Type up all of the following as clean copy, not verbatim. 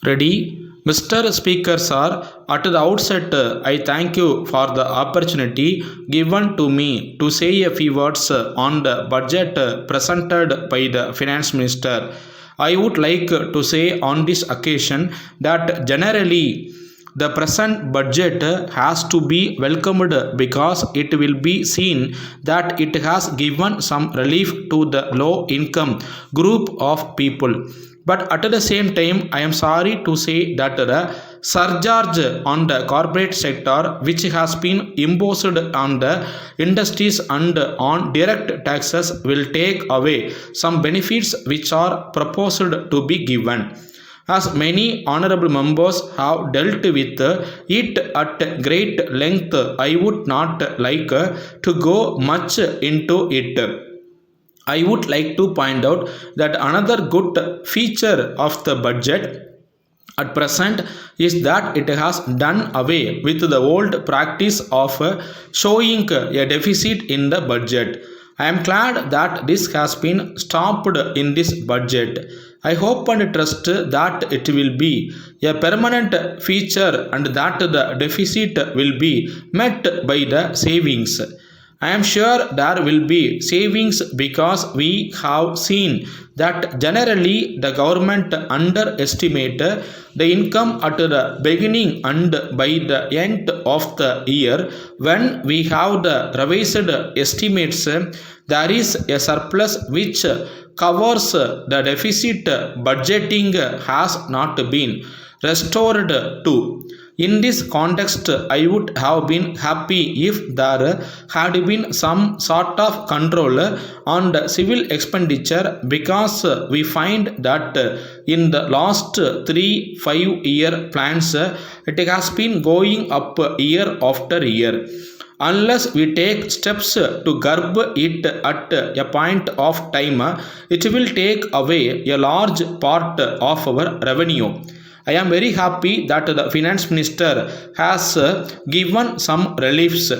Ready? Mr. Speaker, sir, at the outset, I thank you for the opportunity given to me to say a few words on the budget presented by the Finance Minister. I would like to say on this occasion that generally the present budget has to be welcomed because it will be seen that it has given some relief to the low income group of people. But at the same time, I am sorry to say that the surcharge on the corporate sector, which has been imposed on the industries and on direct taxes, will take away some benefits which are proposed to be given. As many honorable members have dealt with it at great length, I would not like to go much into it. I would like to point out that another good feature of the budget at present is that it has done away with the old practice of showing a deficit in the budget. I am glad that this has been stopped in this budget. I hope and trust that it will be a permanent feature and that the deficit will be met by the savings. I am sure there will be savings because we have seen that generally the government underestimate the income at the beginning and by the end of the year. When we have the revised estimates, there is a surplus which covers the deficit. Budgeting has not been restored to. In this context, I would have been happy if there had been some sort of control on the civil expenditure because we find that in the last 3 5 year plans it has been going up year after year. Unless we take steps to curb it at a point of time, it will take away a large part of our revenue. I am very happy that the finance minister has given some reliefs.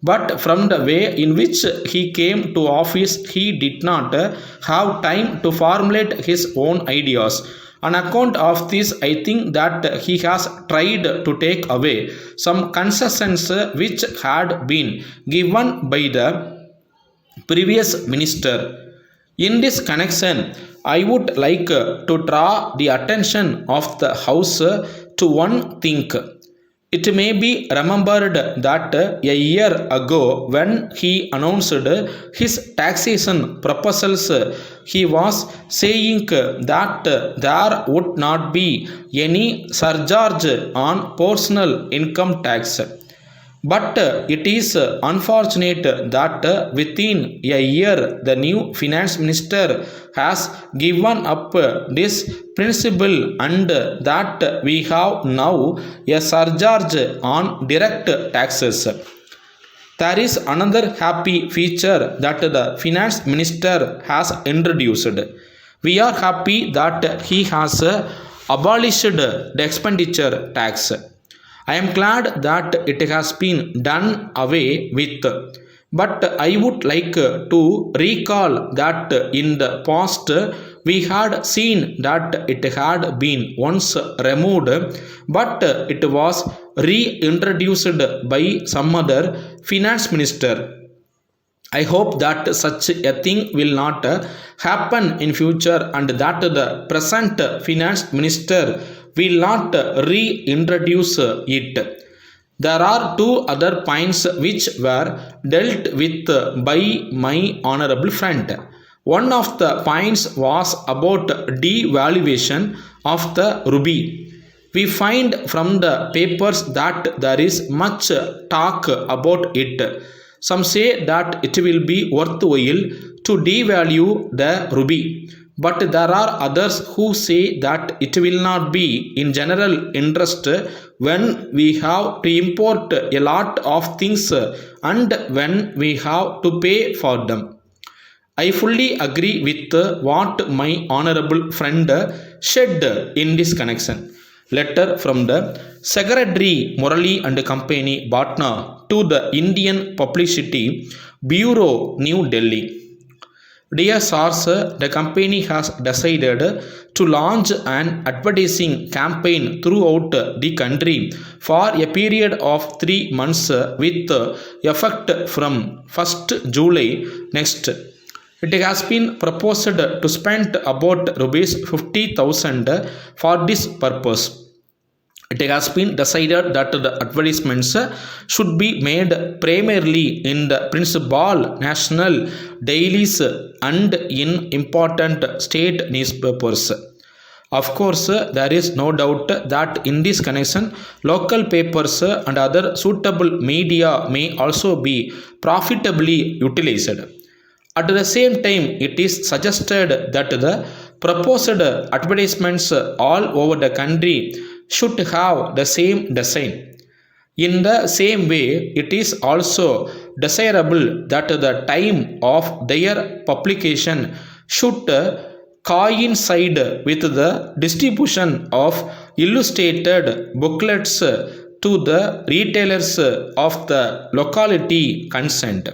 But from the way in which he came to office, he did not have time to formulate his own ideas. On account of this, I think that he has tried to take away some concessions which had been given by the previous minister. In this connection, I would like to draw the attention of the House to one thing. It may be remembered that a year ago, when he announced his taxation proposals, he was saying that there would not be any surcharge on personal income tax. But it is unfortunate that within a year the new finance minister has given up this principle and that we have now a surcharge on direct taxes. There is another happy feature that the finance minister has introduced. We are happy that he has abolished the expenditure tax. I am glad that it has been done away with. But I would like to recall that in the past we had seen that it had been once removed, but it was reintroduced by some other finance minister. I hope that such a thing will not happen in future and that the present finance minister will not reintroduce it. There are two other points which were dealt with by my honorable friend. One of the points was about devaluation of the rupee. We find from the papers that there is much talk about it. Some say that it will be worthwhile to devalue the rupee, but there are others who say that it will not be in general interest when we have to import a lot of things and when we have to pay for them. I fully agree with what my honorable friend said in this connection. Letter from the Secretary Murali and Company, Patna, to the Indian Publicity Bureau, New Delhi. Dear Source, the company has decided to launch an advertising campaign throughout the country for a period of 3 months with effect from 1st July next. It has been proposed to spend about rupees 50,000 for this purpose. It has been decided that the advertisements should be made primarily in the principal national dailies and in important state newspapers. Of course, there is no doubt that in this connection, local papers and other suitable media may also be profitably utilized. At the same time, it is suggested that the proposed advertisements all over the country should have the same design. In the same way, it is also desirable that the time of their publication should coincide with the distribution of illustrated booklets to the retailers of the locality concerned.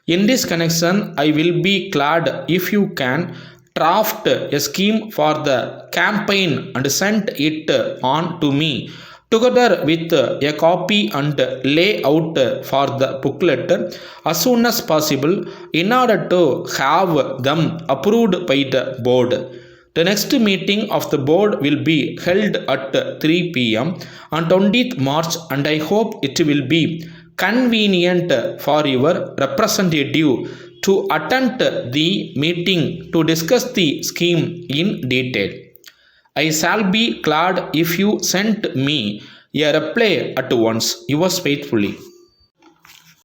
In this connection, I will be glad if you can draft a scheme for the campaign and send it on to me together with a copy and layout for the booklet as soon as possible in order to have them approved by the board. The next meeting of the board will be held at 3 p.m. on 20th March, and I hope it will be convenient for your representative to attend the meeting to discuss the scheme in detail. I shall be glad if you send me a reply at once. Yours faithfully.